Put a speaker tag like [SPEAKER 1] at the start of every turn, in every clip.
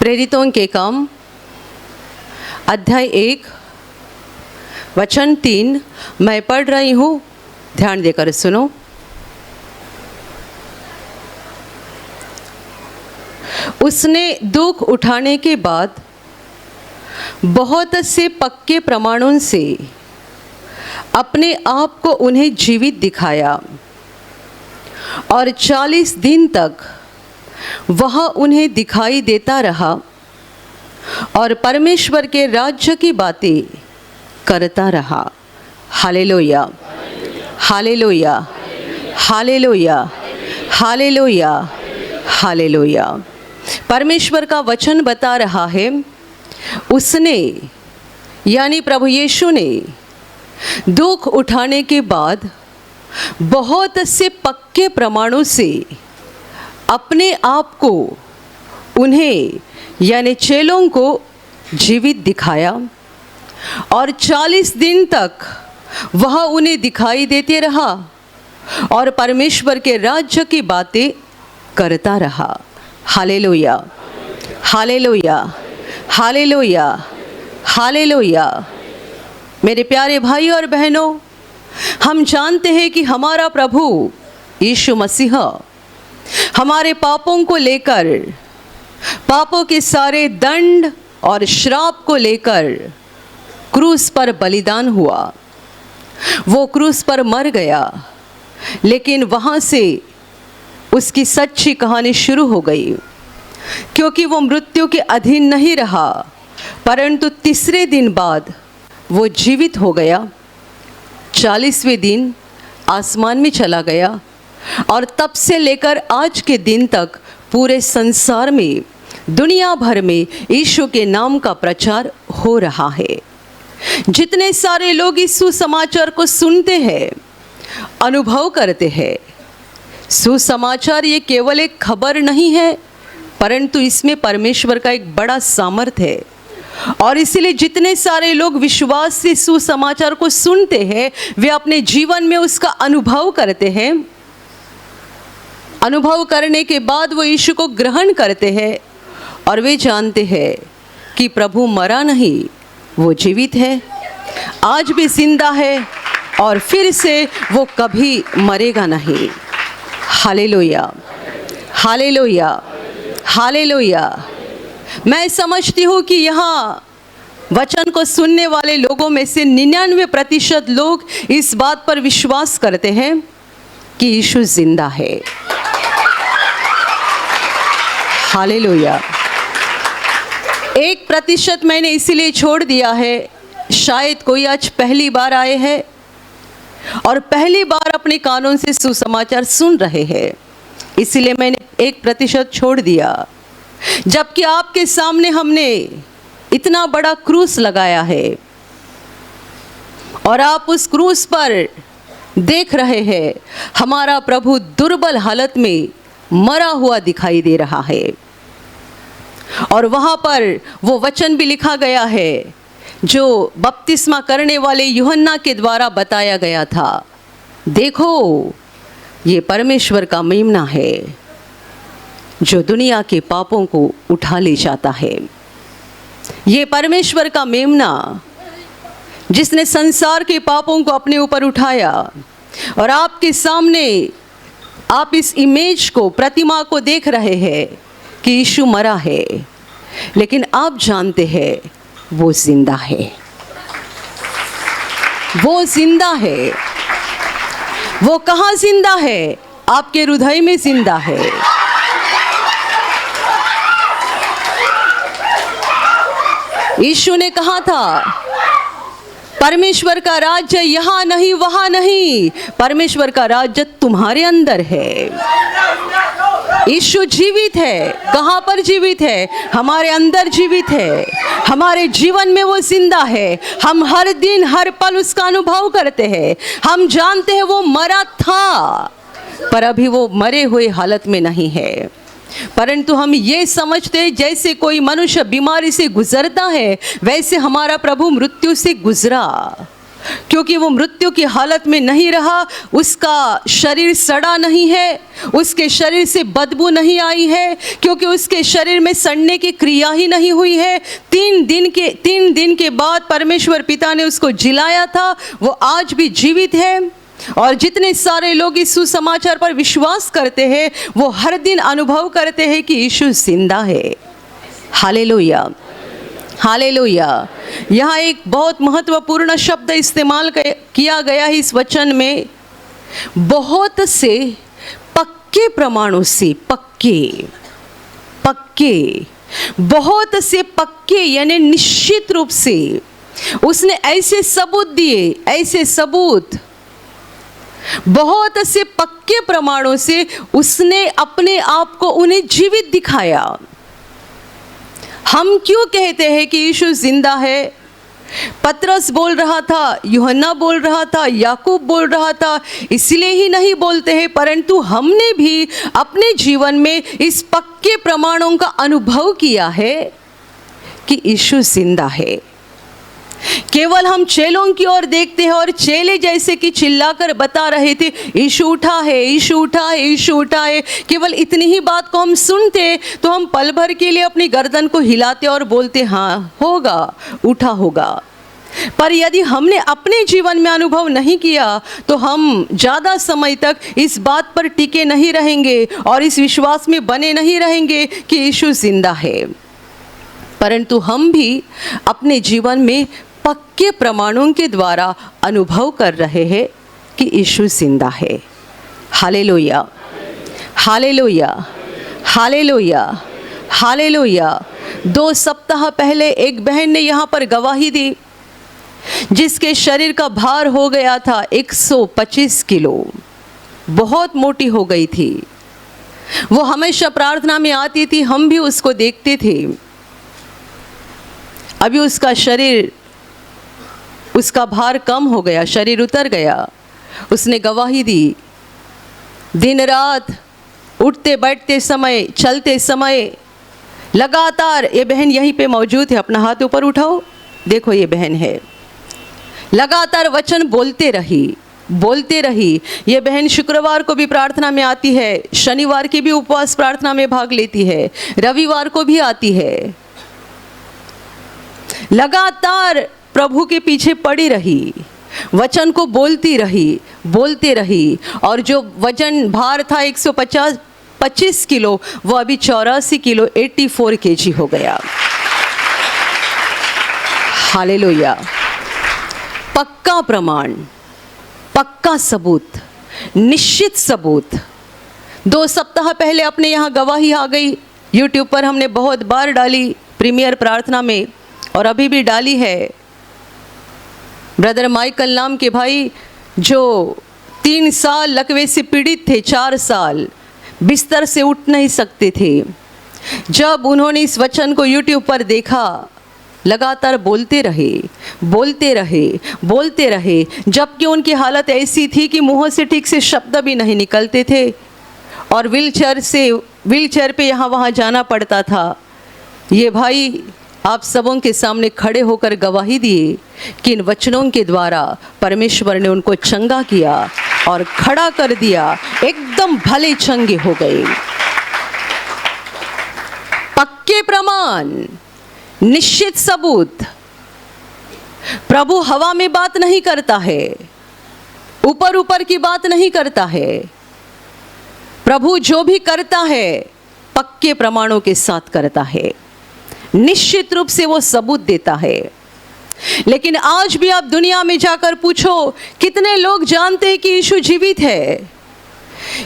[SPEAKER 1] प्रेरितों के काम अध्याय 1 वचन 3 मैं पढ़ रही हूँ, ध्यान देकर सुनो। उसने दुख उठाने के बाद बहुत से पक्के प्रमाणों से अपने आप को उन्हें जीवित दिखाया और 40 दिन तक वह उन्हें दिखाई देता रहा और परमेश्वर के राज्य की बातें करता रहा। Hallelujah, hallelujah, hallelujah, hallelujah, hallelujah. परमेश्वर का वचन बता रहा है, उसने यानी प्रभु यीशु ने दुख उठाने के बाद बहुत से पक्के प्रमाणों से अपने आप को उन्हें यानी चेलों को जीवित दिखाया और 40 दिन तक वह उन्हें दिखाई देते रहा और परमेश्वर के राज्य की बातें करता रहा। Hallelujah, hallelujah, hallelujah, hallelujah. मेरे प्यारे भाई और बहनों, हम जानते हैं कि हमारा प्रभु यीशु मसीह हमारे पापों को लेकर, पापों के सारे दंड और श्राप को लेकर क्रूस पर बलिदान हुआ। वो क्रूस पर मर गया, लेकिन वहाँ से उसकी सच्ची कहानी शुरू हो गई, क्योंकि वो मृत्यु के अधीन नहीं रहा, परंतु तीसरे दिन बाद वो जीवित हो गया। 40वें दिन आसमान में चला गया और तब से लेकर आज के दिन तक पूरे संसार में, दुनिया भर में यीशु के नाम का प्रचार हो रहा है। जितने सारे लोग इस सुसमाचार को सुनते हैं, अनुभव करते हैं, सुसमाचार ये केवल एक खबर नहीं है, परंतु इसमें परमेश्वर का एक बड़ा सामर्थ्य है। और इसीलिए जितने सारे लोग विश्वास से सुसमाचार को सुनते हैं, वे अपने जीवन में उसका अनुभव करते हैं। अनुभव करने के बाद वो यीशु को ग्रहण करते हैं और वे जानते हैं कि प्रभु मरा नहीं, वो जीवित है, आज भी जिंदा है और फिर से वो कभी मरेगा नहीं। Hallelujah, hallelujah, hallelujah. मैं समझती हूँ कि यहाँ वचन को सुनने वाले लोगों में से 99% लोग इस बात पर विश्वास करते हैं कि यीशु जिंदा है। हालेलुया। 1% मैंने इसीलिए छोड़ दिया है, शायद कोई आज पहली बार आए हैं और पहली बार अपने कानों से सुसमाचार सुन रहे हैं, इसीलिए मैंने 1% छोड़ दिया। जबकि आपके सामने हमने इतना बड़ा क्रूस लगाया है और आप उस क्रूस पर देख रहे हैं हमारा प्रभु दुर्बल हालत में मरा हुआ दिखाई दे रहा है। और वहाँ पर वो वचन भी लिखा गया है जो बपतिस्मा करने वाले यूहन्ना के द्वारा बताया गया था। देखो, ये परमेश्वर का मेमना है जो दुनिया के पापों को उठा ले जाता है। ये परमेश्वर का मेमना जिसने संसार के पापों को अपने ऊपर उठाया। और आपके सामने आप इस इमेज को, प्रतिमा को देख रहे हैं कि यीशु मरा है, लेकिन आप जानते हैं वो जिंदा है, वो जिंदा है। वो कहाँ जिंदा है? आपके हृदय में जिंदा है। यीशु ने कहा था, परमेश्वर का राज्य यहाँ नहीं वहाँ नहीं, परमेश्वर का राज्य तुम्हारे अंदर है। यीशु जीवित है। कहाँ पर जीवित है? हमारे अंदर जीवित है, हमारे जीवन में वो जिंदा है। हम हर दिन हर पल उसका अनुभव करते हैं। हम जानते हैं वो मरा था, पर अभी वो मरे हुए हालत में नहीं है, परंतु हम ये समझते हैं जैसे कोई मनुष्य बीमारी से गुजरता है, वैसे हमारा प्रभु मृत्यु से गुजरा क्योंकि वो मृत्यु की हालत में नहीं रहा, उसका शरीर सड़ा नहीं है, उसके शरीर से बदबू नहीं आई है, क्योंकि उसके शरीर में सड़ने की क्रिया ही नहीं हुई है। 3 दिन के बाद परमेश्वर पिता ने उसको जिलाया था, वो आज भी जीवित है। और जितने सारे लोग इस सुसमाचार पर विश्वास करते हैं, वो हर दिन अनुभव करते हैं कि यीशु जिंदा है। Hallelujah, hallelujah. यहाँ एक बहुत महत्वपूर्ण शब्द इस्तेमाल किया गया है इस वचन में, बहुत से पक्के प्रमाणों से, पक्के, बहुत से पक्के यानी निश्चित रूप से उसने ऐसे सबूत दिए, ऐसे सबूत, बहुत से पक्के प्रमाणों से उसने अपने आप को उन्हें जीवित दिखाया। हम क्यों कहते हैं कि यीशु जिंदा है? पतरस बोल रहा था, यूहन्ना बोल रहा था, याकूब बोल रहा था, इसलिए ही नहीं बोलते हैं, परंतु हमने भी अपने जीवन में इस पक्के प्रमाणों का अनुभव किया है कि यीशु जिंदा है। केवल हम चेलों की ओर देखते हैं और चेले जैसे कि चिल्लाकर बता रहे थे, यीशु उठा है, यीशु उठा है, यीशु उठा है। केवल इतनी ही बात को हम सुनते तो हम पल भर के लिए अपनी गर्दन को हिलाते और बोलते, हाँ होगा, उठा होगा। पर यदि हमने अपने जीवन में अनुभव नहीं किया तो हम ज़्यादा समय तक इस बात पर टिके नहीं रहेंगे और इस विश्वास में बने नहीं रहेंगे कि यीशु जिंदा है। परंतु हम भी अपने जीवन में पक्के प्रमाणों के द्वारा अनुभव कर रहे हैं कि यीशु जिंदा है। Hallelujah, hallelujah, hallelujah, hallelujah. 2 सप्ताह पहले एक बहन ने यहाँ पर गवाही दी, जिसके शरीर का भार हो गया था 125 किलो, बहुत मोटी हो गई थी। वो हमेशा प्रार्थना में आती थी, हम भी उसको देखते थे। अभी उसका शरीर, उसका भार कम हो गया, शरीर उतर गया। उसने गवाही दी, दिन रात उठते बैठते समय, चलते समय लगातार, ये बहन यहीं पे मौजूद है, अपना हाथ ऊपर उठाओ, देखो ये बहन है, लगातार वचन बोलते रही। ये बहन शुक्रवार को भी प्रार्थना में आती है, शनिवार की भी उपवास प्रार्थना में भाग लेती है, रविवार को भी आती है। लगातार प्रभु के पीछे पड़ी रही, वचन को बोलते रही और जो वजन भार था 125 किलो, वो अभी 84 किलो 84 केजी हो गया। हालेलुया। पक्का प्रमाण, पक्का सबूत, निश्चित सबूत। 2 सप्ताह पहले अपने यहाँ गवाही आ गई, यूट्यूब पर हमने बहुत बार डाली, प्रीमियर प्रार्थना में, और अभी भी डाली है। ब्रदर माइकल नाम के भाई जो 3 साल लकवे से पीड़ित थे, 4 साल बिस्तर से उठ नहीं सकते थे, जब उन्होंने इस वचन को यूट्यूब पर देखा, लगातार बोलते रहे, जबकि उनकी हालत ऐसी थी कि मुंह से ठीक से शब्द भी नहीं निकलते थे और व्हीलचेयर पे यहाँ वहाँ जाना पड़ता था। ये भाई आप सबों के सामने खड़े होकर गवाही दिए कि इन वचनों के द्वारा परमेश्वर ने उनको चंगा किया और खड़ा कर दिया, एकदम भले चंगे हो गए। पक्के प्रमाण, निश्चित सबूत। प्रभु हवा में बात नहीं करता है, ऊपर की बात नहीं करता है। प्रभु जो भी करता है पक्के प्रमाणों के साथ करता है, निश्चित रूप से वो सबूत देता है। लेकिन आज भी आप दुनिया में जाकर पूछो, कितने लोग जानते हैं कि यीशु जीवित है?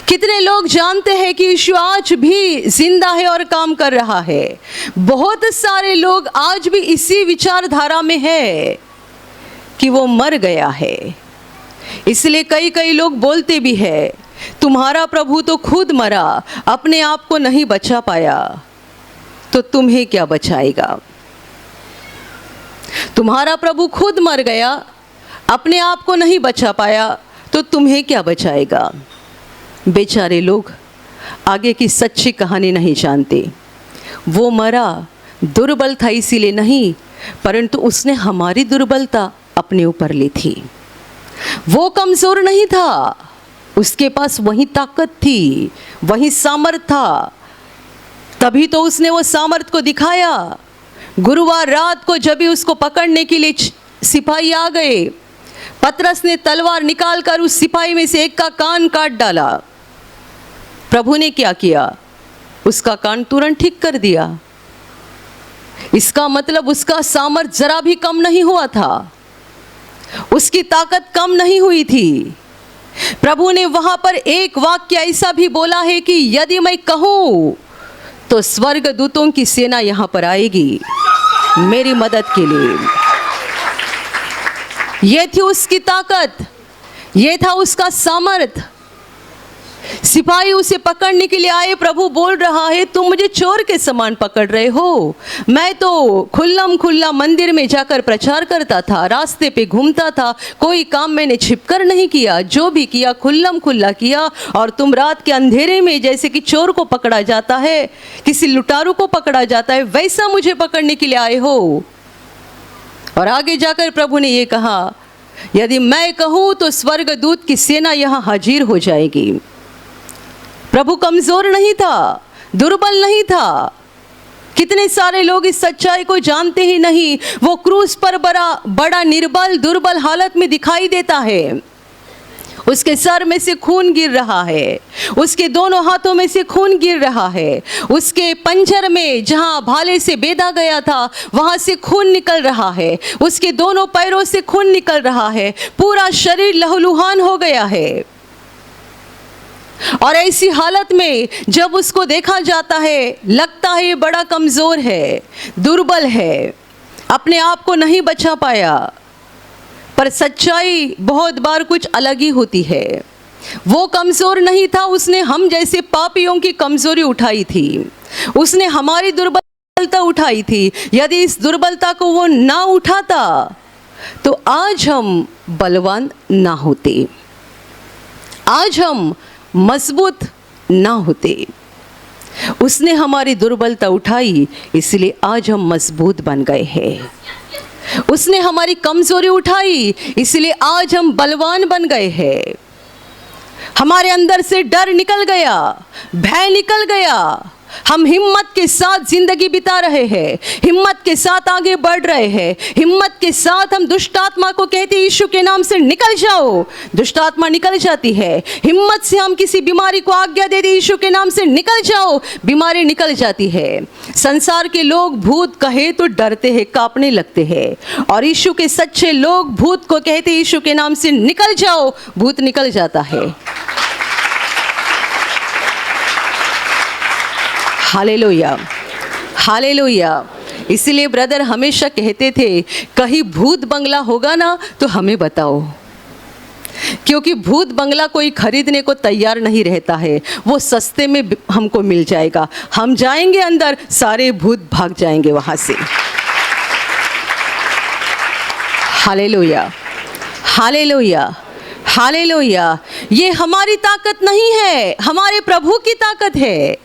[SPEAKER 1] कितने लोग जानते हैं कि यीशु आज भी जिंदा है और काम कर रहा है? बहुत सारे लोग आज भी इसी विचारधारा में है कि वो मर गया है। इसलिए कई लोग बोलते भी है, तुम्हारा प्रभु तो खुद मरा, अपने आप को नहीं बचा पाया, तो तुम्हें क्या बचाएगा? तुम्हारा प्रभु खुद मर गया, अपने आप को नहीं बचा पाया, तो तुम्हें क्या बचाएगा? बेचारे लोग आगे की सच्ची कहानी नहीं जानते। वो मरा, दुर्बल था इसीलिए नहीं, परंतु उसने हमारी दुर्बलता अपने ऊपर ली थी। वो कमजोर नहीं था, उसके पास वही ताकत थी, वही सामर्थ था, तभी तो उसने वो सामर्थ को दिखाया। गुरुवार रात को जब भी उसको पकड़ने के लिए सिपाही आ गए, पतरस ने तलवार निकालकर उस सिपाही में से एक का कान काट डाला। प्रभु ने क्या किया? उसका कान तुरंत ठीक कर दिया। इसका मतलब उसका सामर्थ जरा भी कम नहीं हुआ था, उसकी ताकत कम नहीं हुई थी। प्रभु ने वहां पर एक वाक्य ऐसा भी बोला है कि यदि मैं कहूं तो स्वर्ग दूतों की सेना यहां पर आएगी मेरी मदद के लिए। यह थी उसकी ताकत, यह था उसका सामर्थ। सिपाही उसे पकड़ने के लिए आए, प्रभु बोल रहा है तुम मुझे चोर के समान पकड़ रहे हो। मैं तो खुल्लम खुल्ला मंदिर में जाकर प्रचार करता था, रास्ते पे घूमता था, कोई काम मैंने छिपकर नहीं किया, जो भी किया खुल्लम खुल्ला किया। और तुम रात के अंधेरे में जैसे कि चोर को पकड़ा जाता है, किसी लुटारू को पकड़ा जाता है, वैसा मुझे पकड़ने के लिए आए हो। और आगे जाकर प्रभु ने ये कहा, यदि मैं कहूँ तो स्वर्गदूत की सेना यहाँ हाजिर हो जाएगी। प्रभु कमजोर नहीं था, दुर्बल नहीं था। कितने सारे लोग इस सच्चाई को जानते ही नहीं। वो क्रूस पर बड़ा निर्बल दुर्बल हालत में दिखाई देता है। उसके सर में से खून गिर रहा है, उसके दोनों हाथों में से खून गिर रहा है, उसके पंजर में जहां भाले से बेधा गया था वहां से खून निकल रहा है, उसके दोनों पैरों से खून निकल रहा है, पूरा शरीर लहूलुहान हो गया है। और ऐसी हालत में जब उसको देखा जाता है, लगता है ये बड़ा कमजोर है, दुर्बल है, अपने आप को नहीं बचा पाया। पर सच्चाई बहुत बार कुछ अलग ही होती है। वो कमजोर नहीं था, उसने हम जैसे पापियों की कमजोरी उठाई थी, उसने हमारी दुर्बलता उठाई थी। यदि इस दुर्बलता को वो ना उठाता तो आज हम बलवान ना होते, आज हम मजबूत ना होते। उसने हमारी दुर्बलता उठाई, इसलिए आज हम मजबूत बन गए हैं। उसने हमारी कमजोरी उठाई, इसलिए आज हम बलवान बन गए हैं। हमारे अंदर से डर निकल गया, भय निकल गया। हम हिम्मत के साथ जिंदगी बिता रहे हैं, हिम्मत के साथ आगे बढ़ रहे हैं, हिम्मत के साथ हम दुष्ट आत्मा को कहते हैं यीशु के नाम से निकल जाओ, दुष्ट आत्मा निकल जाती है। हिम्मत से हम किसी बीमारी को आज्ञा देते यीशु के नाम से निकल जाओ, बीमारी निकल जाती है। संसार के लोग भूत कहे तो डरते हैं, कांपने लगते हैं, और यीशु के सच्चे लोग भूत को कहते यीशु के नाम से निकल जाओ, भूत निकल जाता है। Hallelujah, hallelujah. इसलिए ब्रदर हमेशा कहते थे कहीं भूत बंगला होगा ना तो हमें बताओ, क्योंकि भूत बंगला कोई खरीदने को तैयार नहीं रहता है, वो सस्ते में हमको मिल जाएगा। हम जाएंगे अंदर, सारे भूत भाग जाएंगे वहाँ से। Hallelujah, hallelujah, hallelujah. ये हमारी ताकत नहीं है, हमारे प्रभु की ताकत है।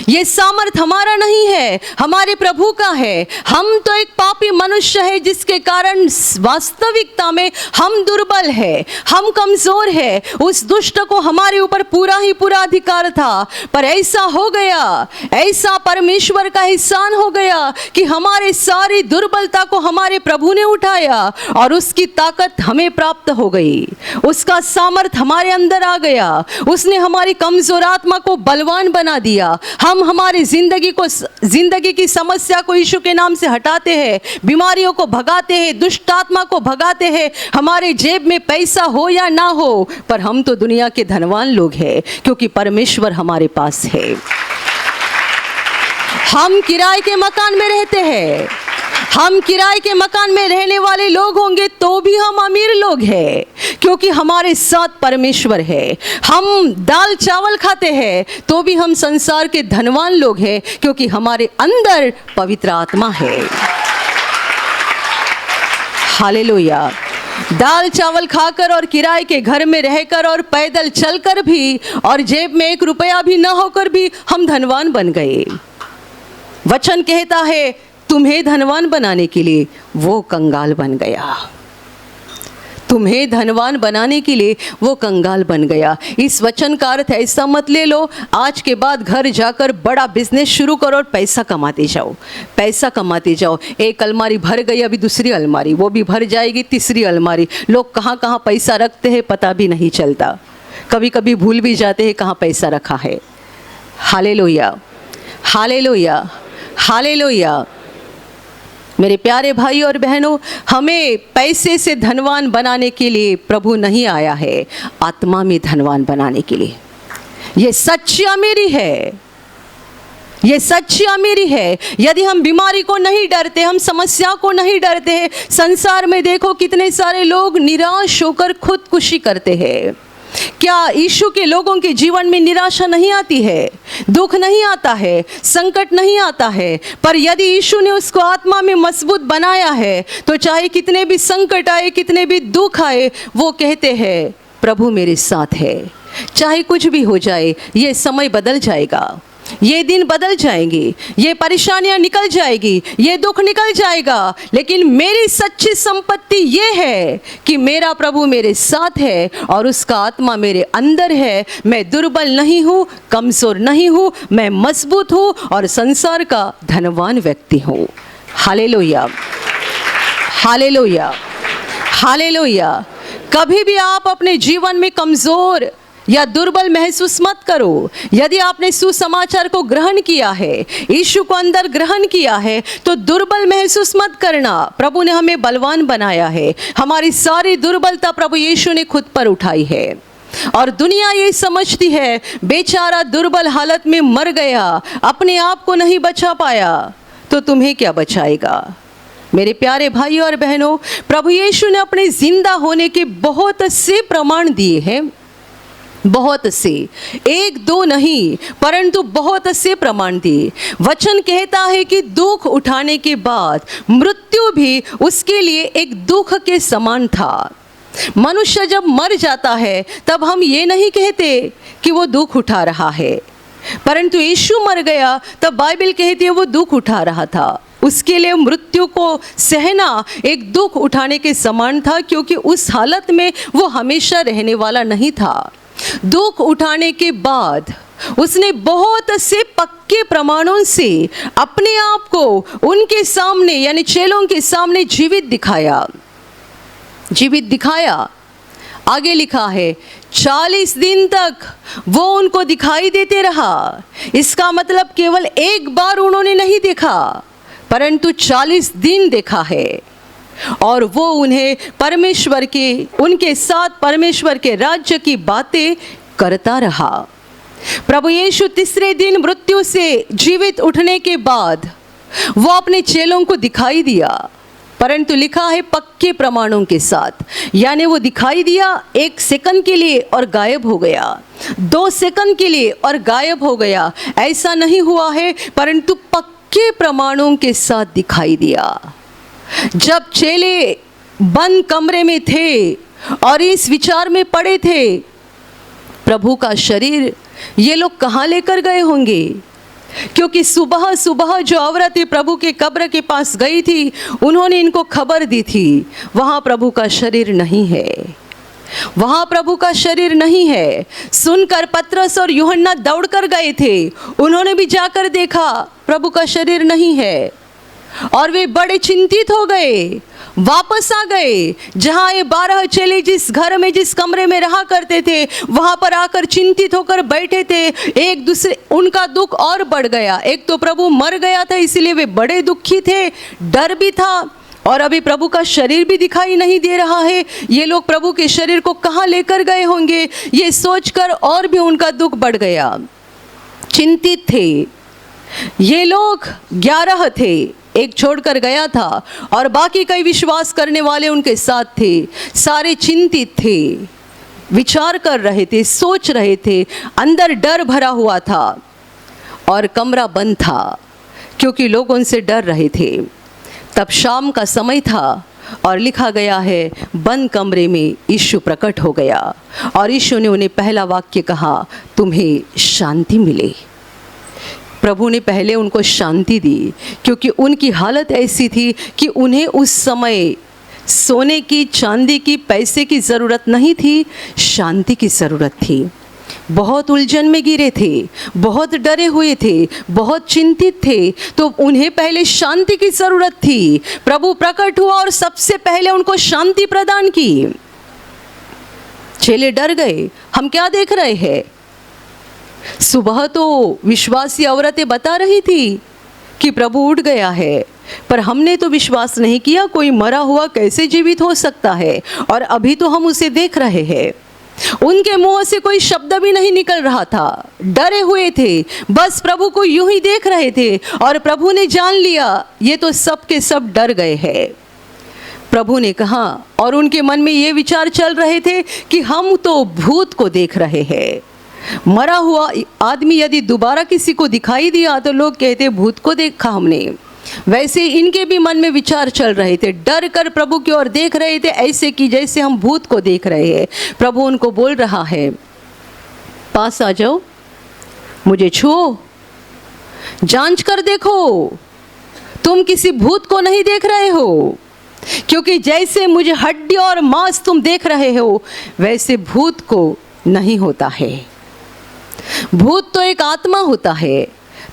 [SPEAKER 1] ये सामर्थ हमारा नहीं है, हमारे प्रभु का है। हम तो एक पापी मनुष्य है जिसके कारण वास्तविकता में हम दुर्बल है, हम कमजोर है। उस दुष्ट को हमारे ऊपर पूरा ही पूरा अधिकार था, पर ऐसा हो गया, ऐसा परमेश्वर का एहसान हो गया कि हमारे सारी दुर्बलता को हमारे प्रभु ने उठाया और उसकी ताकत हमें प्राप्त हो गई, उसका सामर्थ हमारे अंदर आ गया। उसने हमारी कमजोर आत्मा को बलवान बना दिया। हम हमारी जिंदगी की समस्या को यीशु के नाम से हटाते हैं, बीमारियों को भगाते हैं, दुष्ट आत्मा को भगाते हैं। हमारे जेब में पैसा हो या ना हो, पर हम तो दुनिया के धनवान लोग हैं, क्योंकि परमेश्वर हमारे पास है। हम किराए के मकान में रहते हैं, हम किराए के मकान में रहने वाले लोग होंगे तो भी हम अमीर लोग हैं, क्योंकि हमारे साथ परमेश्वर है। हम दाल चावल खाते हैं तो भी हम संसार के धनवान लोग हैं, क्योंकि हमारे अंदर पवित्र आत्मा है। हालेलुया। दाल चावल खाकर और किराए के घर में रहकर और पैदल चलकर भी और जेब में 1 रुपया भी न होकर भी हम धनवान बन गए। वचन कहता है तुम्हें धनवान बनाने के लिए वो कंगाल बन गया। तुम्हें धनवान बनाने के लिए वो कंगाल बन गया। इस वचन का अर्थ ऐसा मत ले लो आज के बाद घर जाकर बड़ा बिजनेस शुरू करो और पैसा कमाते जाओ, पैसा कमाते जाओ। एक अलमारी भर गई, अभी दूसरी अलमारी, वो भी भर जाएगी, तीसरी अलमारी। लोग कहाँ कहाँ पैसा रखते हैं पता भी नहीं चलता, कभी कभी भूल भी जाते हैं कहाँ पैसा रखा है। Hallelujah, hallelujah, hallelujah. मेरे प्यारे भाई और बहनों, हमें पैसे से धनवान बनाने के लिए प्रभु नहीं आया है, आत्मा में धनवान बनाने के लिए। ये सच्ची अमीरी है, ये सच्ची अमीरी है। यदि हम बीमारी को नहीं डरते, हम समस्या को नहीं डरते हैं, संसार में देखो कितने सारे लोग निराश होकर खुदकुशी करते हैं। क्या यीशु के लोगों के जीवन में निराशा नहीं आती है, दुख नहीं आता है, संकट नहीं आता है? पर यदि यीशु ने उसको आत्मा में मजबूत बनाया है तो चाहे कितने भी संकट आए, कितने भी दुख आए, वो कहते हैं प्रभु मेरे साथ है। चाहे कुछ भी हो जाए, ये समय बदल जाएगा, ये दिन बदल जाएंगे, ये परेशानियां निकल जाएगी, ये दुख निकल जाएगा, लेकिन मेरी सच्ची संपत्ति ये है कि मेरा प्रभु मेरे साथ है और उसका आत्मा मेरे अंदर है। मैं दुर्बल नहीं हूँ, कमजोर नहीं हूँ, मैं मजबूत हूँ और संसार का धनवान व्यक्ति हूँ। Hallelujah, hallelujah, hallelujah. कभी भी आप अपने जीवन में कमजोर या दुर्बल महसूस मत करो। यदि आपने सुसमाचार को ग्रहण किया है, यीशु को अंदर ग्रहण किया है, तो दुर्बल महसूस मत करना। प्रभु ने हमें बलवान बनाया है। हमारी सारी दुर्बलता प्रभु यीशु ने खुद पर उठाई है और दुनिया ये समझती है बेचारा दुर्बल हालत में मर गया, अपने आप को नहीं बचा पाया, तो तुम्हें क्या बचाएगा? मेरे प्यारे भाई और बहनों, प्रभु यीशु ने अपने जिंदा होने के बहुत से प्रमाण दिए हैं, बहुत से, एक दो नहीं परंतु बहुत से प्रमाण दिए। वचन कहता है कि दुख उठाने के बाद मृत्यु भी उसके लिए एक दुख के समान था। मनुष्य जब मर जाता है तब हम ये नहीं कहते कि वो दुख उठा रहा है, परंतु यीशु मर गया तब बाइबल कहती है वो दुख उठा रहा था। उसके लिए मृत्यु को सहना एक दुख उठाने के समान था, क्योंकि उस हालत में वो हमेशा रहने वाला नहीं था। दुख उठाने के बाद उसने बहुत से पक्के प्रमाणों से अपने आप को उनके सामने यानी चेलों के सामने जीवित दिखाया, जीवित दिखाया। आगे लिखा है 40 दिन तक वो उनको दिखाई देते रहा। इसका मतलब केवल एक बार उन्होंने नहीं देखा, परंतु 40 दिन देखा है और वो उन्हें परमेश्वर के, उनके साथ परमेश्वर के राज्य की बातें करता रहा। प्रभु यीशु तीसरे दिन मृत्यु से जीवित उठने के बाद वो अपने चेलों को दिखाई दिया, परंतु लिखा है पक्के प्रमाणों के साथ। यानी वो दिखाई दिया 1 सेकंड के लिए और गायब हो गया, 2 सेकंड के लिए और गायब हो गया, ऐसा नहीं हुआ है, परंतु पक्के प्रमाणों के साथ दिखाई दिया। जब चेले बंद कमरे में थे और इस विचार में पड़े थे, प्रभु का शरीर ये लोग कहाँ लेकर गए होंगे? क्योंकि सुबह सुबह जो औरत प्रभु के कब्र के पास गई थी, उन्होंने इनको खबर दी थी वहाँ प्रभु का शरीर नहीं है, वहाँ प्रभु का शरीर नहीं है। सुनकर पतरस और यूहन्ना दौड़कर गए थे, उन्होंने भी जाकर देखा प्रभु का शरीर नहीं है और वे बड़े चिंतित हो गए, वापस आ गए। जहाँ ये 12 चेले जिस घर में, जिस कमरे में रहा करते थे, वहाँ पर आकर चिंतित होकर बैठे थे। एक दूसरे, उनका दुख और बढ़ गया। एक तो प्रभु मर गया था इसलिए वे बड़े दुखी थे, डर भी था, और अभी प्रभु का शरीर भी दिखाई नहीं दे रहा है। ये लोग प्रभु के शरीर को कहाँ लेकर गए होंगे, ये सोचकर और भी उनका दुख बढ़ गया। चिंतित थे ये लोग। 11 थे, एक छोड़कर गया था और बाकी कई विश्वास करने वाले उनके साथ थे। सारे चिंतित थे, विचार कर रहे थे, सोच रहे थे, अंदर डर भरा हुआ था और कमरा बंद था क्योंकि लोग उनसे डर रहे थे। तब शाम का समय था और लिखा गया है बंद कमरे में यीशु प्रकट हो गया और यीशु ने उन्हें पहला वाक्य कहा, तुम्हें शांति मिले। प्रभु ने पहले उनको शांति दी क्योंकि उनकी हालत ऐसी थी कि उन्हें उस समय सोने की, चांदी की, पैसे की ज़रूरत नहीं थी, शांति की ज़रूरत थी। बहुत उलझन में गिरे थे, बहुत डरे हुए थे, बहुत चिंतित थे, तो उन्हें पहले शांति की ज़रूरत थी। प्रभु प्रकट हुआ और सबसे पहले उनको शांति प्रदान की। चेले डर गए, हम क्या देख रहे हैं? सुबह तो विश्वासी औरतें बता रही थी कि प्रभु उठ गया है, पर हमने तो विश्वास नहीं किया, कोई मरा हुआ कैसे जीवित हो सकता है, और अभी तो हम उसे देख रहे हैं। उनके मुंह से कोई शब्द भी नहीं निकल रहा था, डरे हुए थे, बस प्रभु को यूं ही देख रहे थे। और प्रभु ने जान लिया ये तो सब के सब डर गए हैं। प्रभु ने कहा, और उनके मन में ये विचार चल रहे थे कि हम तो भूत को देख रहे हैं। मरा हुआ आदमी यदि दोबारा किसी को दिखाई दिया तो लोग कहते भूत को देखा हमने। वैसे इनके भी मन में विचार चल रहे थे, डर कर प्रभु की ओर देख रहे थे, ऐसे कि जैसे हम भूत को देख रहे हैं। प्रभु उनको बोल रहा है, पास आ जाओ, मुझे छुओ, जांच कर देखो, तुम किसी भूत को नहीं देख रहे हो, क्योंकि जैसे मुझे हड्डी और मांस तुम देख रहे हो वैसे भूत को नहीं होता है। भूत तो एक आत्मा होता है,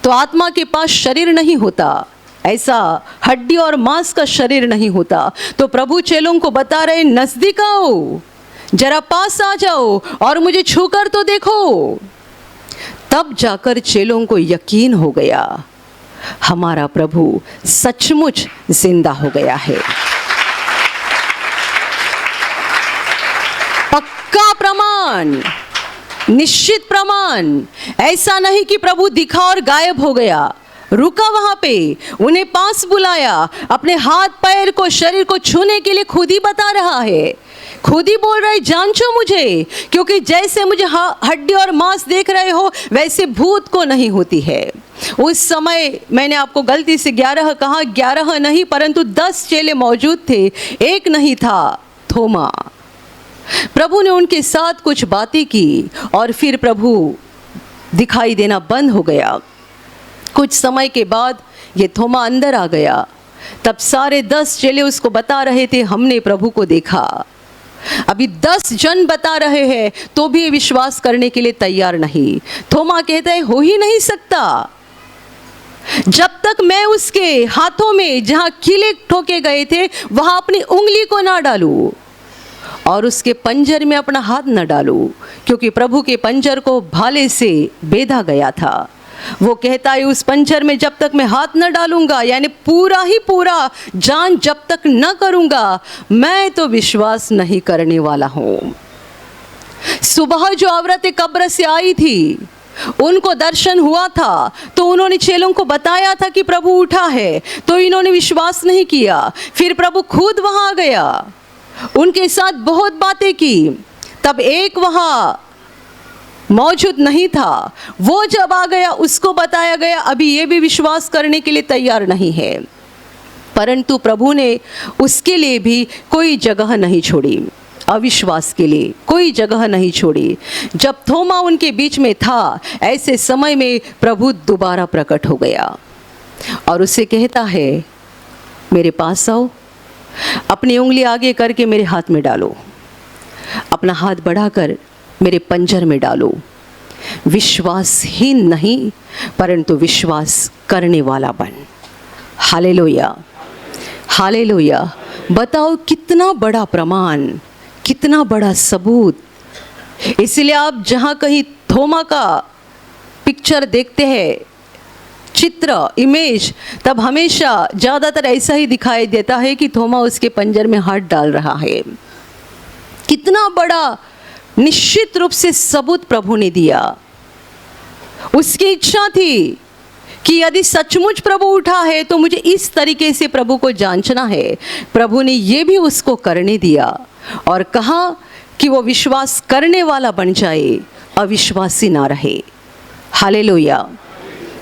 [SPEAKER 1] तो आत्मा के पास शरीर नहीं होता, ऐसा हड्डी और मांस का शरीर नहीं होता। तो प्रभु चेलों को बता रहे, नजदीक आओ, जरा पास आ जाओ और मुझे छूकर तो देखो। तब जाकर चेलों को यकीन हो गया, हमारा प्रभु सचमुच जिंदा हो गया है। पक्का प्रमाण, निश्चित प्रमाण, ऐसा नहीं कि प्रभु दिखा और गायब हो गया। रुका वहां पे, उन्हें पास बुलाया, अपने हाथ पैर को, शरीर को छूने के लिए खुद ही बता रहा है, खुद ही बोल रहा है, जांचो मुझे, क्योंकि जैसे मुझे हड्डी और मांस देख रहे हो वैसे भूत को नहीं होती है। उस समय मैंने आपको गलती से 11 कहा, 11 नहीं परंतु 10 चेले मौजूद थे, एक नहीं था, थोमा। प्रभु ने उनके साथ कुछ बातें की और फिर प्रभु दिखाई देना बंद हो गया। कुछ समय के बाद ये थोमा अंदर आ गया। तब सारे 10 चेले उसको बता रहे थे, हमने प्रभु को देखा। अभी 10 जन बता रहे हैं तो भी विश्वास करने के लिए तैयार नहीं। थोमा कहता है, हो ही नहीं सकता, जब तक मैं उसके हाथों में जहां कीले ठोके गए थे वहां अपनी उंगली को ना डालूं और उसके पंजर में अपना हाथ न डालूं, क्योंकि प्रभु के पंजर को भाले से बेधा गया था। वो कहता है, उस पंजर में जब तक मैं हाथ न डालूंगा, यानी पूरा ही पूरा जान जब तक न करूंगा, मैं तो विश्वास नहीं करने वाला हूं। सुबह जो औरतें कब्र से आई थी उनको दर्शन हुआ था, तो उन्होंने चेलों को बताया था कि प्रभु उठा है, तो इन्होंने विश्वास नहीं किया। फिर प्रभु खुद वहां आ गया, उनके साथ बहुत बातें की। तब एक वहां मौजूद नहीं था, वो जब आ गया उसको बताया गया, अभी ये भी विश्वास करने के लिए तैयार नहीं है, परंतु प्रभु ने उसके लिए भी कोई जगह नहीं छोड़ी, अविश्वास के लिए कोई जगह नहीं छोड़ी। जब थोमा उनके बीच में था, ऐसे समय में प्रभु दोबारा प्रकट हो गया और उसे कहता है, मेरे पास आओ, अपनी उंगली आगे करके मेरे हाथ में डालो, अपना हाथ बढ़ाकर मेरे पंजर में डालो। विश्वासहीन नहीं परंतु विश्वास करने वाला बन। Hallelujah, hallelujah. बताओ कितना बड़ा प्रमाण, कितना बड़ा सबूत। इसलिए आप जहाँ कहीं थोमा का पिक्चर देखते हैं, चित्र, इमेज, तब हमेशा ज़्यादातर ऐसा ही दिखाई देता है कि थोमा उसके पंजर में हाथ डाल रहा है। कितना बड़ा निश्चित रूप से सबूत प्रभु ने दिया। उसकी इच्छा थी कि यदि सचमुच प्रभु उठा है तो मुझे इस तरीके से प्रभु को जांचना है। प्रभु ने ये भी उसको करने दिया और कहा कि वो विश्वास करने वाला बन जाए, अविश्वासी ना रहे। Hallelujah,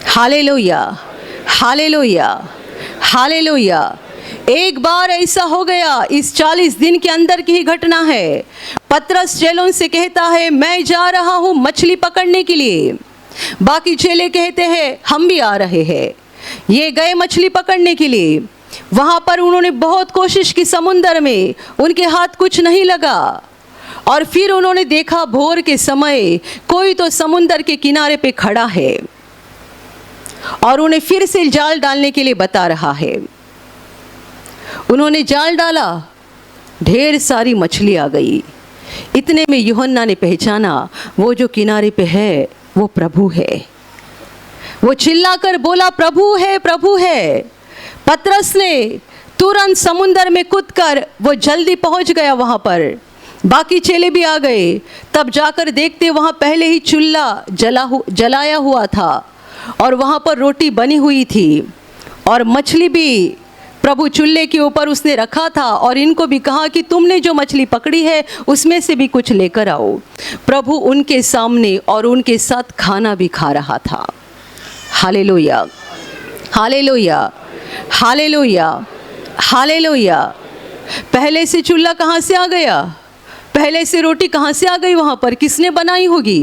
[SPEAKER 1] hallelujah, hallelujah, hallelujah. एक बार ऐसा हो गया, इस 40 दिन के अंदर की ही घटना है। पतरस चेलों से कहता है, मैं जा रहा हूँ मछली पकड़ने के लिए। बाकी चेले कहते हैं, हम भी आ रहे हैं। ये गए मछली पकड़ने के लिए। वहाँ पर उन्होंने बहुत कोशिश की समुंदर में, उनके हाथ कुछ नहीं लगा। और फिर उन्होंने देखा भोर के समय कोई तो समुंदर के किनारे पे खड़ा है और उन्हें फिर से जाल डालने के लिए बता रहा है। उन्होंने जाल डाला, ढेर सारी मछली आ गई। इतने में यूहन्ना ने पहचाना वो जो किनारे पे है वो प्रभु है। वो चिल्लाकर बोला, प्रभु है, प्रभु है। पतरस ने तुरंत समुंदर में कूदकर वो जल्दी पहुंच गया वहाँ पर। बाकी चेले भी आ गए। तब जाकर देखते वहाँ पहले ही चूल्हा जलाया हुआ था और वहाँ पर रोटी बनी हुई थी और मछली भी प्रभु चूल्हे के ऊपर उसने रखा था और इनको भी कहा कि तुमने जो मछली पकड़ी है उसमें से भी कुछ लेकर आओ। प्रभु उनके सामने और उनके साथ खाना भी खा रहा था। Hallelujah, hallelujah, hallelujah, hallelujah. पहले से चूल्हा कहाँ से आ गया? पहले से रोटी कहाँ से आ गई? वहाँ पर किसने बनाई होगी?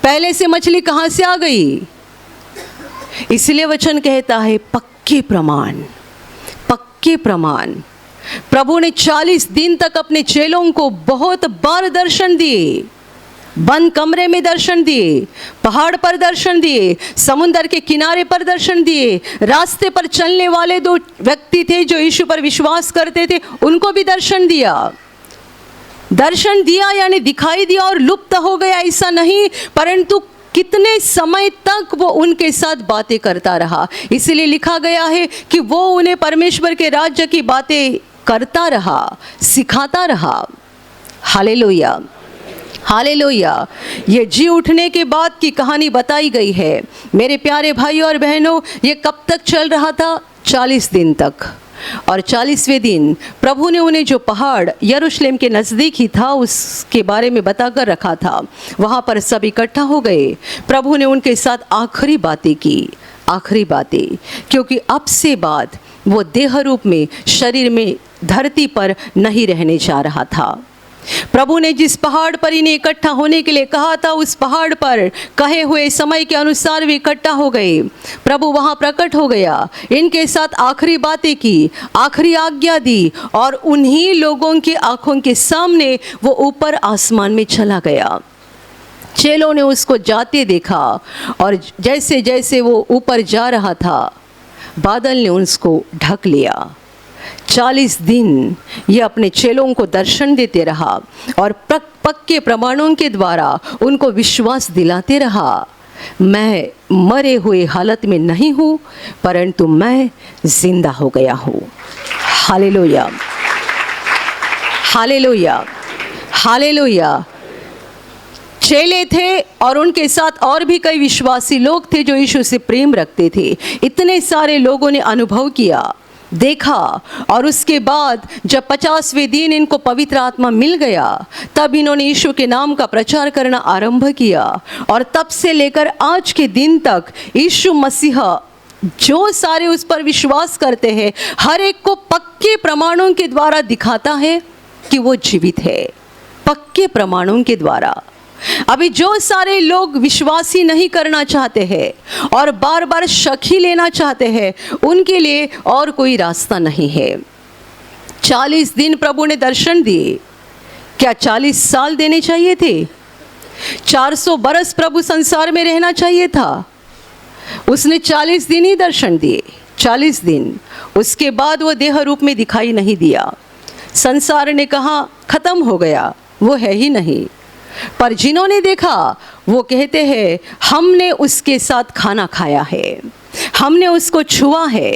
[SPEAKER 1] पहले से मछली कहाँ से आ गई? इसलिए वचन कहता है पक्के प्रमाण, पक्के प्रमाण। प्रभु ने 40 दिन तक अपने चेलों को बहुत बार दर्शन दिए। बंद कमरे में दर्शन दिए, पहाड़ पर दर्शन दिए, समुंदर के किनारे पर दर्शन दिए। रास्ते पर चलने वाले 2 व्यक्ति थे जो यीशु पर विश्वास करते थे, उनको भी दर्शन दिया। दर्शन दिया यानी दिखाई दिया और लुप्त हो गया ऐसा नहीं, परंतु कितने समय तक वो उनके साथ बातें करता रहा। इसलिए लिखा गया है कि वो उन्हें परमेश्वर के राज्य की बातें करता रहा, सिखाता रहा। Hallelujah, hallelujah. ये जी उठने के बाद की कहानी बताई गई है। मेरे प्यारे भाइयों और बहनों, ये कब तक चल रहा था? 40 दिन तक। और 40वें दिन प्रभु ने उन्हें जो पहाड़ यरूशलेम के नज़दीक ही था उसके बारे में बताकर रखा था। वहाँ पर सब इकट्ठा हो गए। प्रभु ने उनके साथ आखिरी बातें की, आखिरी बातें, क्योंकि अब से बाद वो देह रूप में, शरीर में, धरती पर नहीं रहने जा रहा था। प्रभु ने जिस पहाड़ पर इन्हें इकट्ठा होने के लिए कहा था, उस पहाड़ पर कहे हुए समय के अनुसार भी इकट्ठा हो गए। प्रभु वहाँ प्रकट हो गया, इनके साथ आखिरी बातें की, आखिरी आज्ञा दी और उन्हीं लोगों की आंखों के सामने वो ऊपर आसमान में चला गया। चेलों ने उसको जाते देखा और जैसे जैसे वो ऊपर जा रहा था, बादल ने उसको ढक लिया। 40 दिन ये अपने चेलों को दर्शन देते रहा और पक्के प्रमाणों के द्वारा उनको विश्वास दिलाते रहा, मैं मरे हुए हालत में नहीं हूँ, परंतु मैं जिंदा हो गया हूँ। Hallelujah, hallelujah, hallelujah. चेले थे और उनके साथ और भी कई विश्वासी लोग थे जो यीशु से प्रेम रखते थे। इतने सारे लोगों ने अनुभव किया, देखा। और उसके बाद जब 50वें दिन इनको पवित्र आत्मा मिल गया, तब इन्होंने यीशु के नाम का प्रचार करना आरंभ किया। और तब से लेकर आज के दिन तक यीशु मसीह जो सारे उस पर विश्वास करते हैं, हर एक को पक्के प्रमाणों के द्वारा दिखाता है कि वो जीवित है, पक्के प्रमाणों के द्वारा। अभी जो सारे लोग विश्वास ही नहीं करना चाहते हैं और बार बार शक ही लेना चाहते हैं, उनके लिए और कोई रास्ता नहीं है। 40 दिन प्रभु ने दर्शन दिए। क्या 40 साल देने चाहिए थे? 400 बरस प्रभु संसार में रहना चाहिए था। उसने 40 दिन ही दर्शन दिए, 40 दिन। उसके बाद वो देह रूप में दिखाई नहीं दिया। संसार ने कहा खत्म हो गया, वो है ही नहीं। पर जिन्होंने देखा वो कहते हैं हमने उसके साथ खाना खाया है, हमने उसको छुआ है,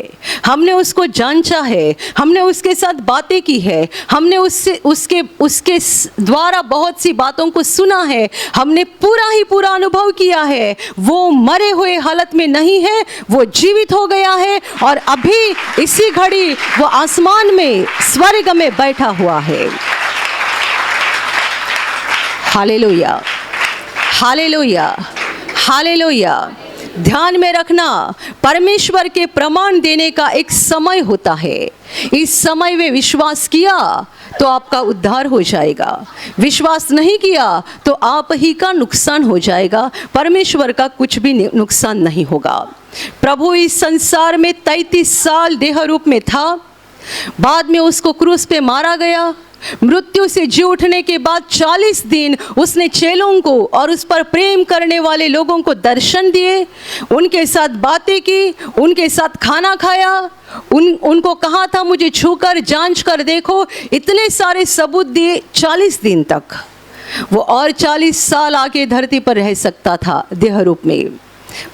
[SPEAKER 1] हमने उसको जांचा है, हमने उसके साथ बातें की है, हमने उसके द्वारा बहुत सी बातों को सुना है, हमने पूरा अनुभव किया है। वो मरे हुए हालत में नहीं है, वो जीवित हो गया है और अभी इसी घड़ी वो आसमान में, स्वर्ग में बैठा हुआ है। Hallelujah, hallelujah, hallelujah. ध्यान में रखना, परमेश्वर के प्रमाण देने का एक समय होता है। इस समय में विश्वास किया तो आपका उद्धार हो जाएगा, विश्वास नहीं किया तो आप ही का नुकसान हो जाएगा, परमेश्वर का कुछ भी नुकसान नहीं होगा। प्रभु इस संसार में 33 साल देह रूप में था। बाद में उसको क्रूस पे मारा गया। मृत्यु से जी उठने के बाद 40 दिन उसने चेलों को और उस पर प्रेम करने वाले लोगों को दर्शन दिए, उनके साथ बातें की, उनके साथ खाना खाया, उनको कहा था मुझे छूकर जांच कर देखो, इतने सारे सबूत दिए 40 दिन तक। वो और 40 साल आके धरती पर रह सकता था देह रूप में,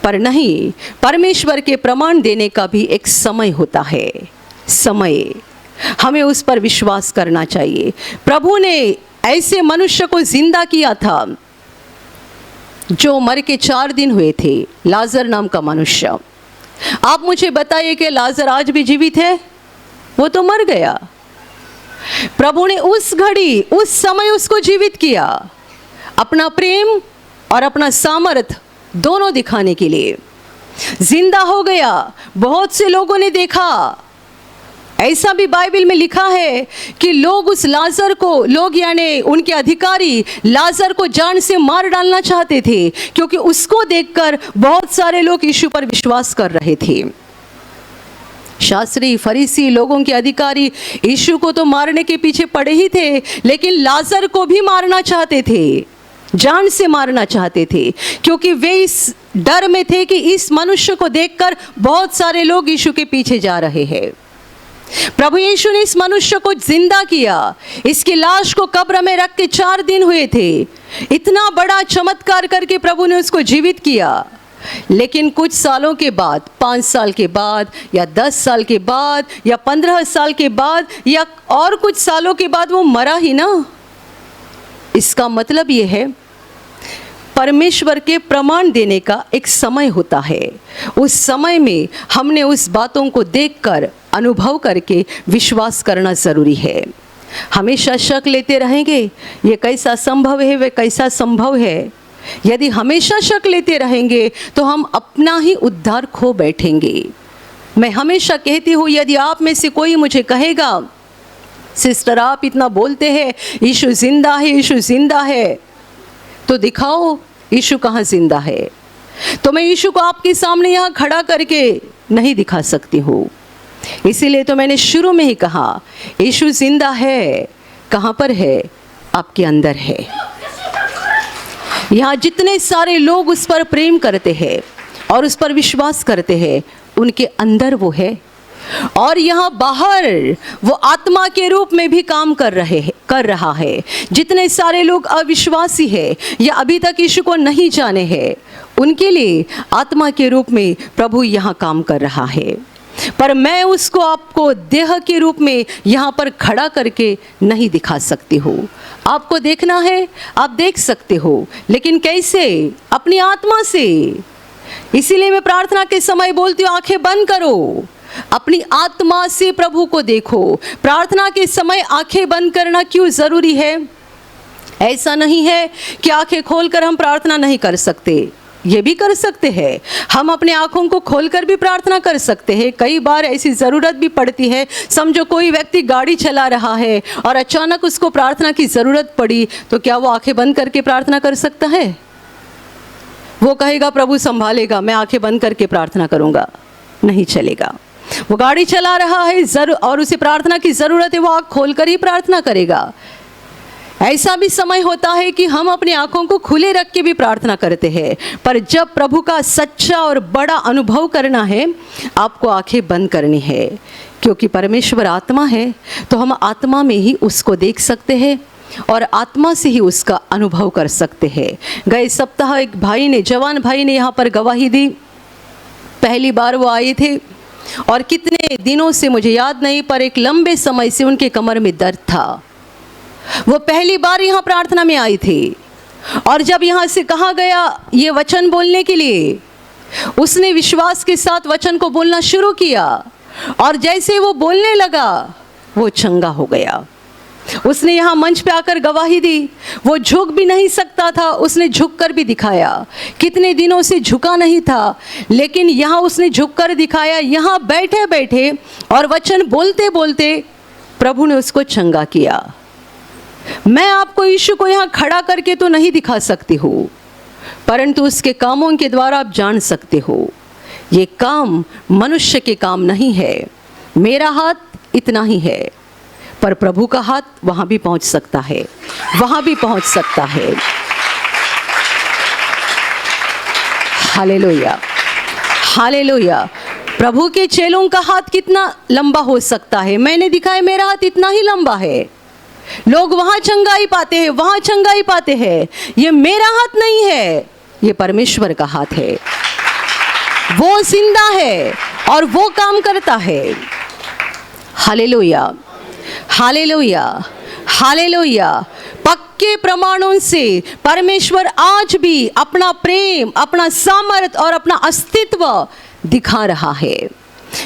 [SPEAKER 1] पर नहीं, परमेश्वर के प्रमाण देने का भी एक समय होता है। समय, हमें उस पर विश्वास करना चाहिए। प्रभु ने ऐसे मनुष्य को जिंदा किया था जो मर के 4 दिन हुए थे, लाजर नाम का मनुष्य। आप मुझे बताइए कि लाजर आज भी जीवित है? वो तो मर गया। प्रभु ने उस घड़ी, उस समय उसको जीवित किया, अपना प्रेम और अपना सामर्थ दोनों दिखाने के लिए। जिंदा हो गया। बहुत से लोगों ने देखा, ऐसा भी बाइबल में लिखा है कि लोग उस लाजर को, लोग यानी उनके अधिकारी लाजर को जान से मार डालना चाहते थे, क्योंकि उसको देखकर बहुत सारे लोग यीशु पर विश्वास कर रहे थे। शास्त्री फरीसी लोगों के अधिकारी यीशु को तो मारने के पीछे पड़े ही थे, लेकिन लाजर को भी मारना चाहते थे, जान से मारना चाहते थे, क्योंकि वे इस डर में थे कि इस मनुष्य को देखकर बहुत सारे लोग यीशु के पीछे जा रहे हैं। प्रभु यीशु ने इस मनुष्य को जिंदा किया। इसकी लाश को कब्र में रख के 4 दिन हुए थे। इतना बड़ा चमत्कार करके प्रभु ने उसको जीवित किया। लेकिन कुछ सालों के बाद, 5 साल के बाद या 10 साल के बाद या 15 साल के बाद या और कुछ सालों के बाद वो मरा ही ना। इसका मतलब ये है, परमेश्वर के प्रमाण देने का एक समय होता है। उस समय में हमने उस बातों को देखकर, अनुभव करके विश्वास करना ज़रूरी है। हमेशा शक लेते रहेंगे, ये कैसा संभव है, वे कैसा संभव है। यदि हमेशा शक लेते रहेंगे तो हम अपना ही उद्धार खो बैठेंगे। मैं हमेशा कहती हूँ, यदि आप में से कोई मुझे कहेगा, सिस्टर आप इतना बोलते हैं यीशु जिंदा है, यीशु जिंदा है, तो दिखाओ यीशु कहाँ जिंदा है। तो मैं यीशु को आपके सामने यहाँ खड़ा करके नहीं दिखा सकती हूँ। इसीलिए तो मैंने शुरू में ही कहा, यीशु जिंदा है। कहाँ पर है? आपके अंदर है। यहाँ जितने सारे लोग उस पर प्रेम करते हैं और उस पर विश्वास करते हैं, उनके अंदर वो है। और यहाँ बाहर वो आत्मा के रूप में भी काम कर रहा है। जितने सारे लोग अविश्वासी है या अभी तक यीशु को नहीं जाने हैं, उनके लिए आत्मा के रूप में प्रभु यहाँ काम कर रहा है। पर मैं उसको आपको देह के रूप में यहाँ पर खड़ा करके नहीं दिखा सकती हूँ। आपको देखना है, आप देख सकते हो, लेकिन कैसे? अपनी आत्मा से। इसीलिए मैं प्रार्थना के समय बोलती हूँ, आंखें बंद करो, अपनी आत्मा से प्रभु को देखो। प्रार्थना के समय आंखें बंद करना क्यों जरूरी है? ऐसा नहीं है कि आंखें खोलकर हम प्रार्थना नहीं कर सकते, ये भी कर सकते हैं। हम अपने आँखों को खोलकर भी प्रार्थना कर सकते हैं। कई बार ऐसी ज़रूरत भी पड़ती है। समझो कोई व्यक्ति गाड़ी चला रहा है और अचानक उसको प्रार्थना की ज़रूरत पड़ी, तो क्या वो आंखें बंद करके प्रार्थना कर सकता है? वो कहेगा प्रभु संभालेगा, मैं आंखें बंद करके प्रार्थना करूँगा? नहीं चलेगा। वो गाड़ी चला रहा है और उसे प्रार्थना की ज़रूरत है, वो आँख खोलकर ही प्रार्थना करेगा। ऐसा भी समय होता है कि हम अपनी आँखों को खुले रख के भी प्रार्थना करते हैं, पर जब प्रभु का सच्चा और बड़ा अनुभव करना है, आपको आंखें बंद करनी है। क्योंकि परमेश्वर आत्मा है, तो हम आत्मा में ही उसको देख सकते हैं और आत्मा से ही उसका अनुभव कर सकते हैं। गए सप्ताह एक भाई ने, जवान भाई ने यहाँ पर गवाही दी। पहली बार वो आए थे और कितने दिनों से मुझे याद नहीं, पर एक लंबे समय से उनके कमर में दर्द था। वो पहली बार यहाँ प्रार्थना में आई थी और जब यहाँ से कहा गया ये वचन बोलने के लिए, उसने विश्वास के साथ वचन को बोलना शुरू किया और जैसे वो बोलने लगा, वो चंगा हो गया। उसने यहाँ मंच पे आकर गवाही दी। वो झुक भी नहीं सकता था, उसने झुककर भी दिखाया। कितने दिनों से झुका नहीं था, लेकिन यहाँ उसने झुककर दिखाया। यहाँ बैठे बैठे और वचन बोलते बोलते प्रभु ने उसको चंगा किया। मैं आपको यीशु को यहाँ खड़ा करके तो नहीं दिखा सकती हूँ, परंतु उसके कामों के द्वारा आप जान सकते हो। ये काम मनुष्य के काम नहीं है, मेरा हाथ इतना ही है, पर प्रभु का हाथ वहाँ भी पहुँच सकता है, वहाँ भी पहुँच सकता है। Hallelujah, hallelujah. प्रभु के चेलों का हाथ कितना लंबा हो सकता है? मैंने दिखाया मेरा हाथ इतना ही लंबा है। लोग वहाँ चंगाई पाते हैं, वहाँ चंगाई पाते हैं। ये मेरा हाथ नहीं है, ये परमेश्वर का हाथ है। वो जिंदा है और वो काम करता है। Hallelujah, hallelujah, hallelujah. पक्के प्रमाणों से परमेश्वर आज भी अपना प्रेम, अपना सामर्थ और अपना अस्तित्व दिखा रहा है।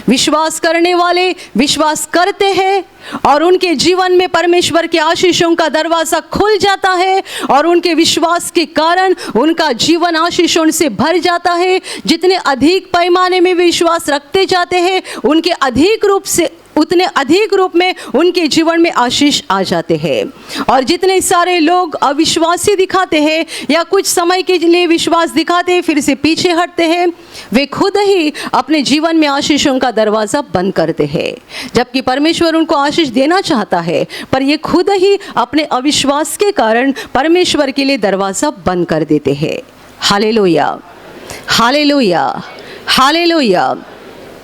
[SPEAKER 1] विश्वास करने वाले विश्वास करते हैं और उनके जीवन में परमेश्वर के आशीषों का दरवाज़ा खुल जाता है और उनके विश्वास के कारण उनका जीवन आशीषों से भर जाता है। जितने अधिक पैमाने में विश्वास रखते जाते हैं, उनके अधिक रूप से उतने अधिक रूप में उनके जीवन में आशीष आ जाते हैं। और जितने सारे लोग अविश्वासी दिखाते हैं या कुछ समय के लिए विश्वास दिखाते हैं फिर से पीछे हटते हैं, वे खुद ही अपने जीवन में आशीषों का दरवाज़ा बंद करते हैं। जबकि परमेश्वर उनको आशीष देना चाहता है, पर ये खुद ही अपने अविश्वास के कारण परमेश्वर के लिए दरवाज़ा बंद कर देते हैं। Hallelujah, hallelujah, hallelujah.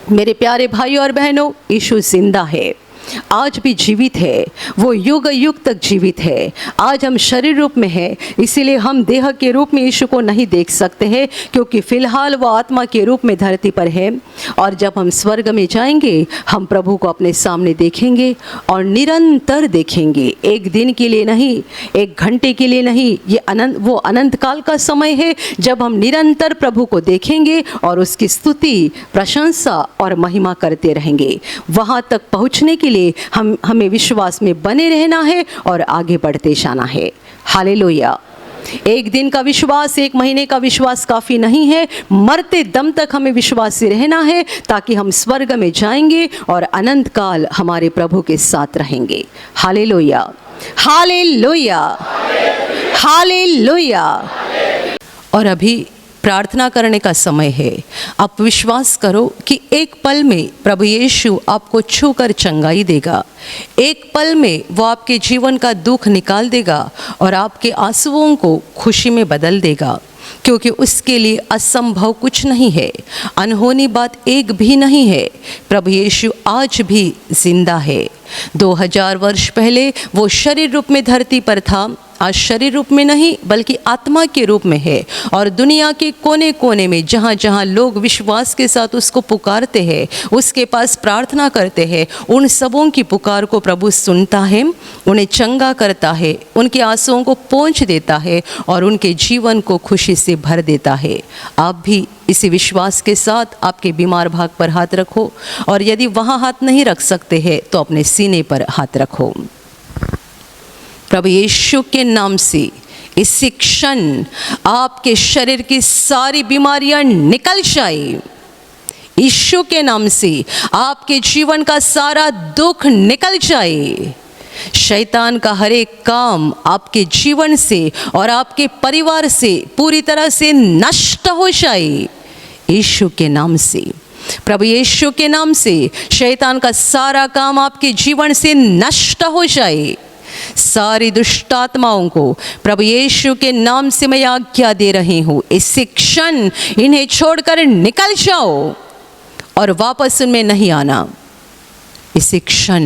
[SPEAKER 1] मेरे प्यारे भाइयों और बहनों, यीशु जिंदा है, आज भी जीवित है। वो युग युग तक जीवित है। आज हम शरीर रूप में हैं, इसीलिए हम देह के रूप में यीशु को नहीं देख सकते हैं, क्योंकि फिलहाल वो आत्मा के रूप में धरती पर है। और जब हम स्वर्ग में जाएंगे, हम प्रभु को अपने सामने देखेंगे और निरंतर देखेंगे। एक दिन के लिए नहीं, एक घंटे के लिए नहीं, ये वो अनंत काल का समय है जब हम निरंतर प्रभु को देखेंगे और उसकी स्तुति, प्रशंसा और महिमा करते रहेंगे। वहाँ तक पहुँचने के लिए हमें विश्वास में बने रहना है और आगे बढ़ते जाना है। हालेलुया। एक दिन का विश्वास, एक महीने का विश्वास काफ़ी नहीं है। मरते दम तक हमें विश्वास से रहना है, ताकि हम स्वर्ग में जाएंगे और अनंत काल हमारे प्रभु के साथ रहेंगे। Hallelujah, hallelujah, hallelujah. और अभी प्रार्थना करने का समय है। आप विश्वास करो कि एक पल में प्रभु यीशु आपको छूकर चंगाई देगा। एक पल में वो आपके जीवन का दुख निकाल देगा और आपके आंसुओं को खुशी में बदल देगा, क्योंकि उसके लिए असंभव कुछ नहीं है, अनहोनी बात एक भी नहीं है। प्रभु यीशु आज भी जिंदा है। 2000 वर्ष पहले वो शरीर रूप में धरती पर था, आज शरीर रूप में नहीं बल्कि आत्मा के रूप में है। और दुनिया के कोने कोने में जहाँ जहाँ लोग विश्वास के साथ उसको पुकारते हैं, उसके पास प्रार्थना करते हैं, उन सबों की पुकार को प्रभु सुनता है, उन्हें चंगा करता है, उनके आंसुओं को पोंछ देता है और उनके जीवन को खुशी से भर देता है। आप भी इसी विश्वास के साथ आपके बीमार भाग पर हाथ रखो, और यदि वहाँ हाथ नहीं रख सकते हैं तो अपने सीने पर हाथ रखो। प्रभु यीशु के नाम से इसी क्षण आपके शरीर की सारी बीमारियां निकल जाए। यीशु के नाम से आपके जीवन का सारा दुख निकल जाए। शैतान का हर एक काम आपके जीवन से और आपके परिवार से पूरी तरह से नष्ट हो जाए। यीशु के नाम से, प्रभु यीशु के नाम से शैतान का सारा काम आपके जीवन से नष्ट हो जाए। सारी दुष्ट आत्माओं को प्रभु यीशु के नाम से मैं आज्ञा दे रही हूँ, इसी क्षण इन्हें छोड़कर निकल जाओ और वापस उनमें नहीं आना। इसी क्षण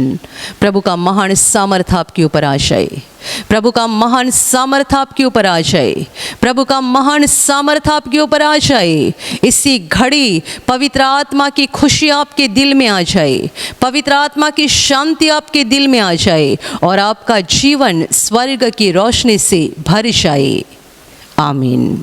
[SPEAKER 1] प्रभु का महान सामर्थ आपके ऊपर आ जाए। प्रभु का महान सामर्थ आपके ऊपर आ जाए। प्रभु का महान सामर्थ आपके ऊपर आ जाए। इसी घड़ी पवित्र आत्मा की खुशी आपके दिल में आ जाए, पवित्र आत्मा की शांति आपके दिल में आ जाए और आपका जीवन स्वर्ग की रोशनी से भर जाए। आमीन।